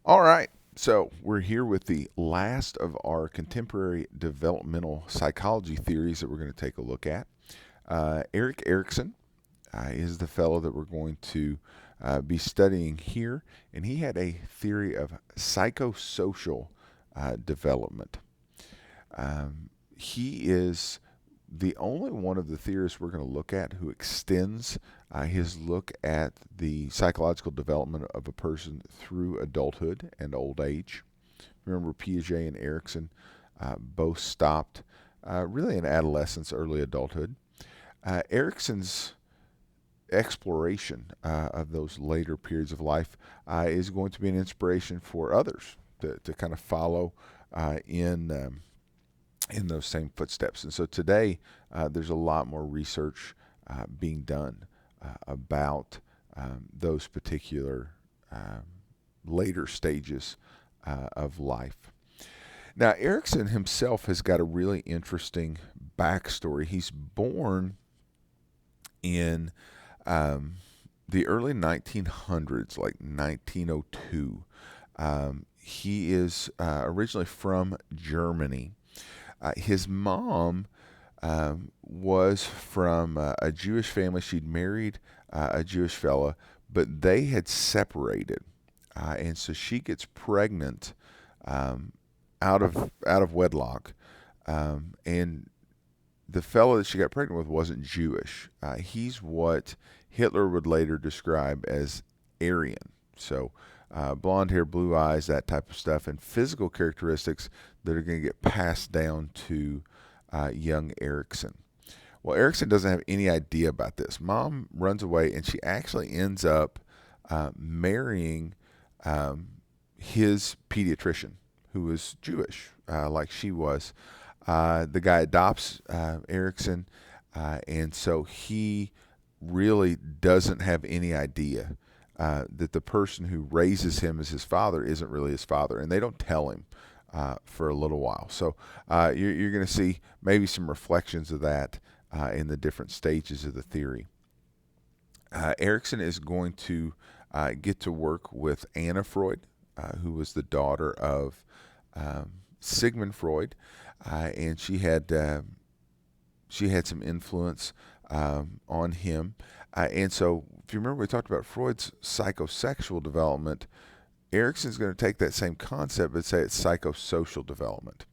All right. So we're here with the last of our contemporary developmental psychology theories that we're going to take a look at. Erik Erikson is the fellow that we're going to be studying here, and he had a theory of psychosocial development. He is the only one of the theorists we're going to look at who extends his look at the psychological development of a person through adulthood and old age. Remember, Piaget and Erikson both stopped really in adolescence, early adulthood. Erikson's exploration of those later periods of life is going to be an inspiration for others to kind of follow in those same footsteps. And so today, there's a lot more research being done about those particular later stages of life. Now, Erikson himself has got a really interesting backstory. He's born in the early 1900s, like 1902. He is originally from Germany. His mom was from a Jewish family. She'd married a Jewish fella, but they had separated, and so she gets pregnant um, out of wedlock, and the fellow that she got pregnant with wasn't Jewish. He's what Hitler would later describe as Aryan. So, blonde hair, blue eyes, that type of stuff, and physical characteristics that are going to get passed down to young Erikson. Well, Erikson doesn't have any idea about this. Mom runs away, and she actually ends up marrying um, his pediatrician, who was Jewish, like she was. The guy adopts Erikson, and so he really doesn't have any idea that the person who raises him as his father isn't really his father, and they don't tell him for a little while. So you're going to see maybe some reflections of that in the different stages of the theory. Erikson is going to get to work with Anna Freud, who was the daughter of Sigmund Freud, and she had some influence on him. And so, if you remember, we talked about Freud's psychosexual development. Erikson's going to take that same concept but say it's psychosocial development.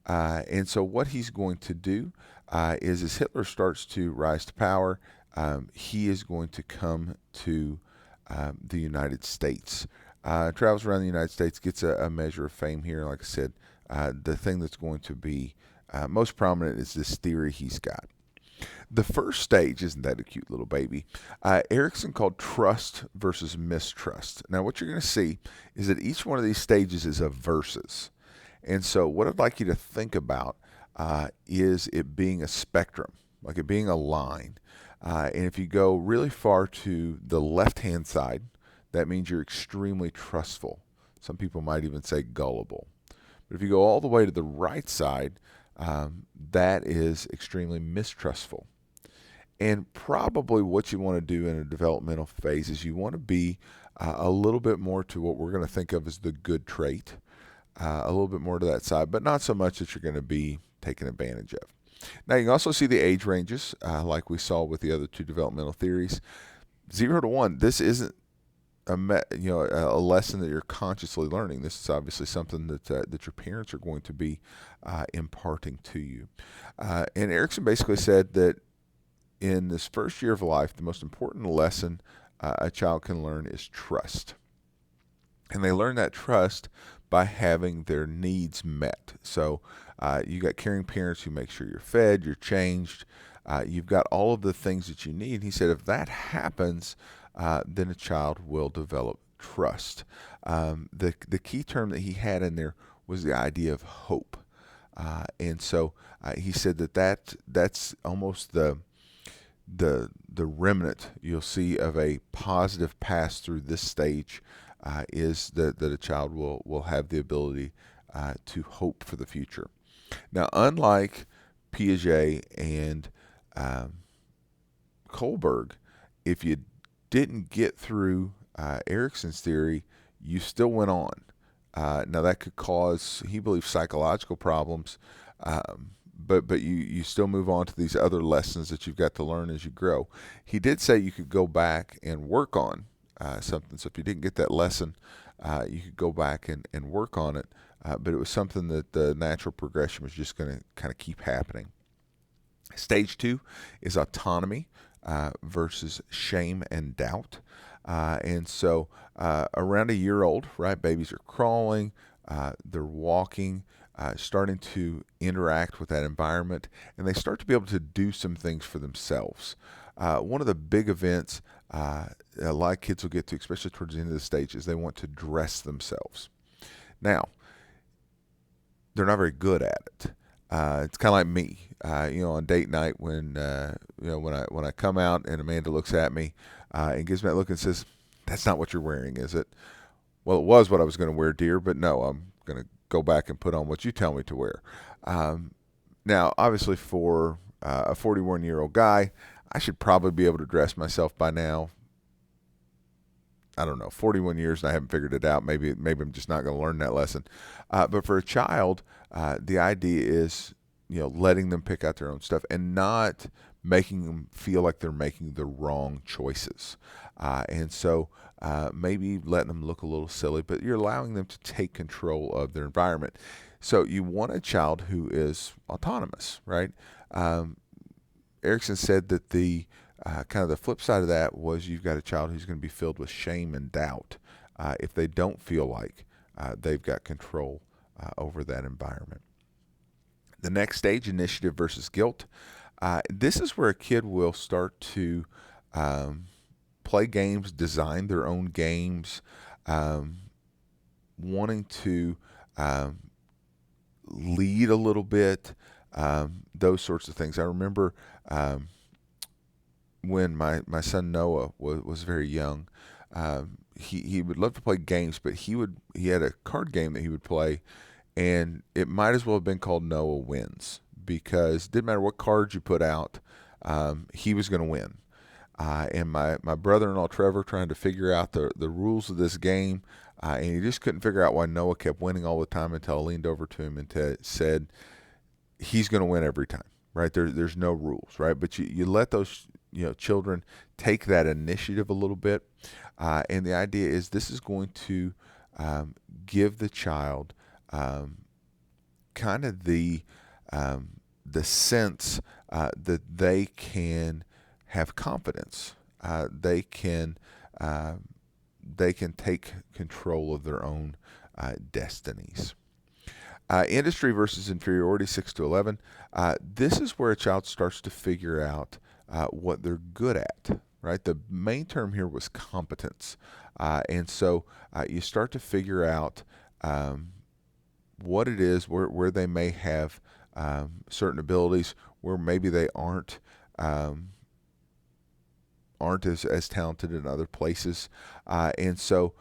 And so, what he's going to do is, as Hitler starts to rise to power, he is going to come to the United States. Travels around the United States, gets a measure of fame here. Like I said, the thing that's going to be most prominent is this theory he's got. The first stage, isn't that a cute little baby? Erikson called trust versus mistrust. Now, what you're going to see is that each one of these stages is a versus. And so, what I'd like you to think about is it being a spectrum, like it being a line. And if you go really far to the left hand side, that means you're extremely trustful. Some people might even say gullible. But if you go all the way to the right side, that is extremely mistrustful. And probably what you want to do in a developmental phase is you want to be a little bit more to what we're going to think of as the good trait, a little bit more to that side, but not so much that you're going to be taken advantage of. Now, you can also see the age ranges, like we saw with the other two developmental theories. 0 to 1, this isn't a lesson that you're consciously learning. This is obviously something that your parents are going to be imparting to you. And Erikson basically said that in this first year of life, the most important lesson a child can learn is trust. And they learn that trust by having their needs met. So you got caring parents who make sure you're fed, you're changed, you've got all of the things that you need. He said if that happens, then a child will develop trust. The key term that he had in there was the idea of hope. And so he said that's almost the remnant you'll see of a positive pass through this stage is that a child will have the ability to hope for the future. Now, unlike Piaget and Kohlberg, if you didn't get through Erikson's theory, you still went on. Now that could cause, he believes, psychological problems, but you still move on to these other lessons that you've got to learn as you grow. He did say you could go back and work on something. So if you didn't get that lesson, you could go back and work on it. But it was something that the natural progression was just going to kind of keep happening. Stage 2 is autonomy versus shame and doubt. And so around a year old, right, babies are crawling, they're walking, starting to interact with that environment, and they start to be able to do some things for themselves. One of the big events a lot of kids will get to, especially towards the end of the stage, is they want to dress themselves. Now, they're not very good at it. It's kind of like me, on date night when when I come out and Amanda looks at me and gives me that look and says, "That's not what you're wearing, is it?" Well, it was what I was going to wear, dear, but no, I'm going to go back and put on what you tell me to wear. Now, obviously, for a 41-year-old guy, I should probably be able to dress myself by now. I don't know, 41 years and I haven't figured it out. Maybe I'm just not going to learn that lesson. But for a child, the idea is, letting them pick out their own stuff and not making them feel like they're making the wrong choices. And so maybe letting them look a little silly, but you're allowing them to take control of their environment. So you want a child who is autonomous, right? Erikson said that the kind of the flip side of that was you've got a child who's going to be filled with shame and doubt if they don't feel like they've got control over that environment. The next stage, initiative versus guilt. This is where a kid will start to play games, design their own games, wanting to lead a little bit, those sorts of things. I remember when my son Noah was very young, he would love to play games, but he had a card game that he would play, and it might as well have been called Noah Wins, because it didn't matter what cards you put out, he was going to win. And my brother-in-law Trevor trying to figure out the rules of this game, and he just couldn't figure out why Noah kept winning all the time, until I leaned over to him and said, he's going to win every time, right? There's no rules, right? But you let those children take that initiative a little bit, and the idea is this is going to give the child kind of the sense that they can have confidence. They can take control of their own destinies. Industry versus inferiority, 6 to 11. This is where a child starts to figure out what they're good at, right? The main term here was competence. And so you start to figure out what it is, where they may have certain abilities, where maybe they aren't as talented in other places. And so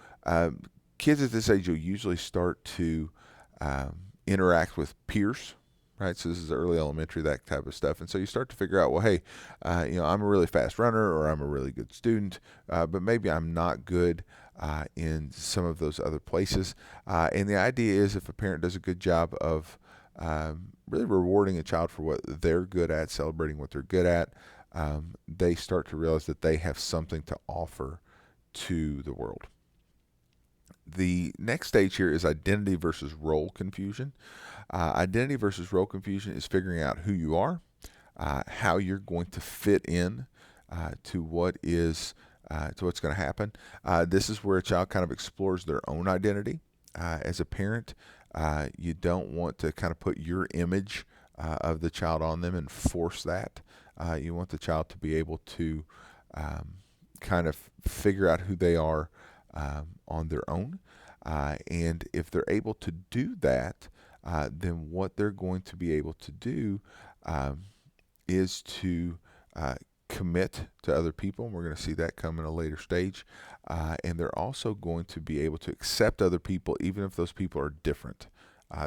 kids at this age will usually start to interact with peers, right? So this is early elementary, that type of stuff. And so you start to figure out, well, hey, I'm a really fast runner, or I'm a really good student, but maybe I'm not good in some of those other places. And the idea is, if a parent does a good job of really rewarding a child for what they're good at, celebrating what they're good at, they start to realize that they have something to offer to the world. The next stage here is identity versus role confusion. Identity versus role confusion is figuring out who you are, how you're going to fit in to what is to what's going to happen. This is where a child kind of explores their own identity. As a parent, you don't want to kind of put your image of the child on them and force that. You want the child to be able to kind of figure out who they are on their own. And if they're able to do that, then what they're going to be able to do is to commit to other people. And we're going to see that come in a later stage. And they're also going to be able to accept other people, even if those people are different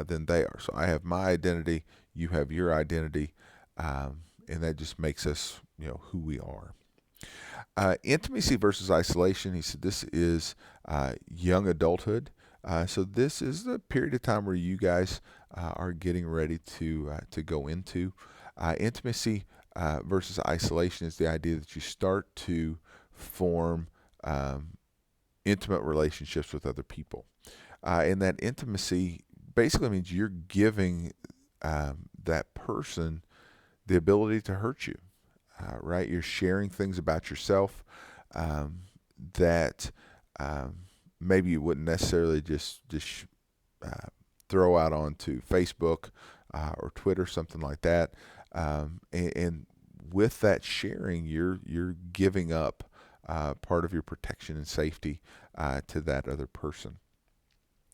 than they are. So I have my identity, you have your identity, and that just makes us, who we are. Intimacy versus isolation. He said this is young adulthood. So this is the period of time where you guys are getting ready to go into intimacy versus isolation. Is the idea that you start to form intimate relationships with other people, and that intimacy basically means you're giving that person the ability to hurt you, right? You're sharing things about yourself um, that maybe you wouldn't necessarily just uh, throw out onto Facebook or Twitter, something like that. And with that sharing, you're giving up part of your protection and safety to that other person.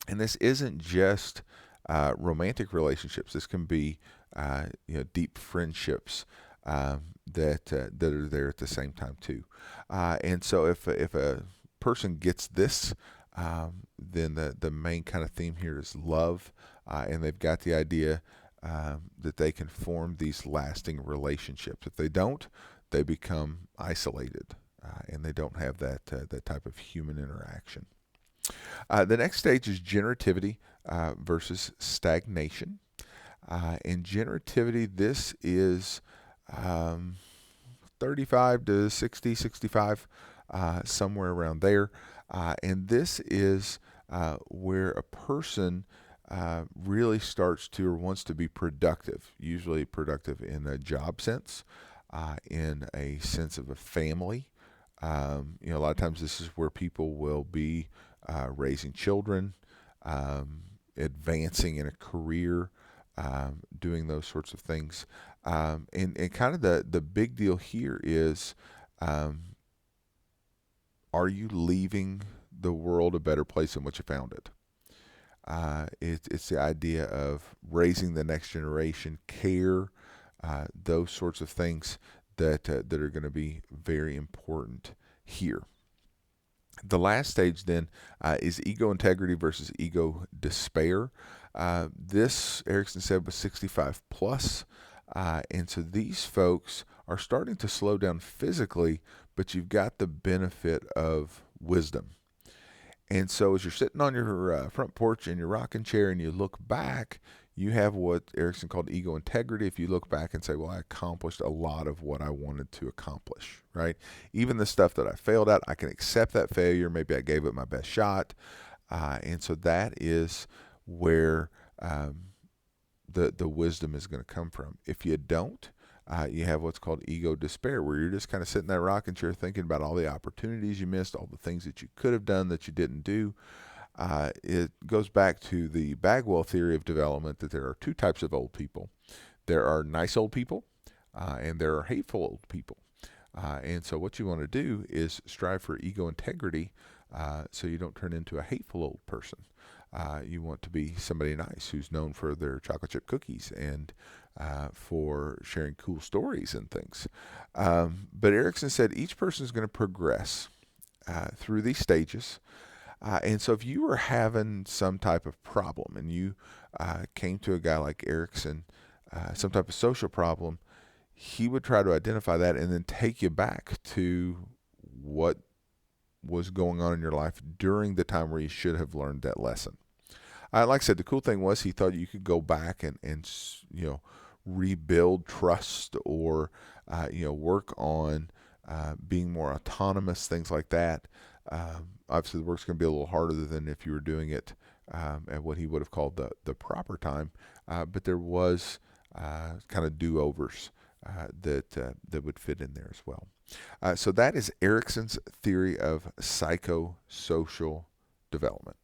And this isn't just romantic relationships. This can be deep friendships that are there at the same time too. And so if a person gets this, then the main kind of theme here is love, and they've got the idea that they can form these lasting relationships. If they don't, they become isolated, and they don't have that type of human interaction. The next stage is generativity versus stagnation. In generativity, this is um, 35 to 60, 65, somewhere around there. And this is where a person really starts to or wants to be productive, usually productive in a job sense, in a sense of a family. A lot of times this is where people will be raising children, advancing in a career, doing those sorts of things. And kind of the big deal here is um, are you leaving the world a better place than what you found it? It's the idea of raising the next generation, care, those sorts of things that are going to be very important here. The last stage then is ego integrity versus ego despair. This, Erikson said, was 65 plus. And so these folks are starting to slow down physically, but you've got the benefit of wisdom. And so as you're sitting on your front porch in your rocking chair and you look back, you have what Erikson called ego integrity. If you look back and say, well, I accomplished a lot of what I wanted to accomplish, right? Even the stuff that I failed at, I can accept that failure. Maybe I gave it my best shot. And so that is where the wisdom is going to come from. If you don't, you have what's called ego despair, where you're just kind of sitting in that rocking chair thinking about all the opportunities you missed, all the things that you could have done that you didn't do. It goes back to the Bagwell theory of development that there are two types of old people. There are nice old people, and there are hateful old people. And so what you want to do is strive for ego integrity so you don't turn into a hateful old person. You want to be somebody nice who's known for their chocolate chip cookies and for sharing cool stories and things. But Erikson said each person is going to progress through these stages. And so if you were having some type of problem and you came to a guy like Erikson, some type of social problem, he would try to identify that and then take you back to what was going on in your life during the time where you should have learned that lesson. Like I said, the cool thing was he thought you could go back and rebuild trust or work on being more autonomous, things like that. Obviously, the work's going to be a little harder than if you were doing it at what he would have called the proper time. But there was kind of do-overs that would fit in there as well. So that is Erikson's theory of psychosocial development.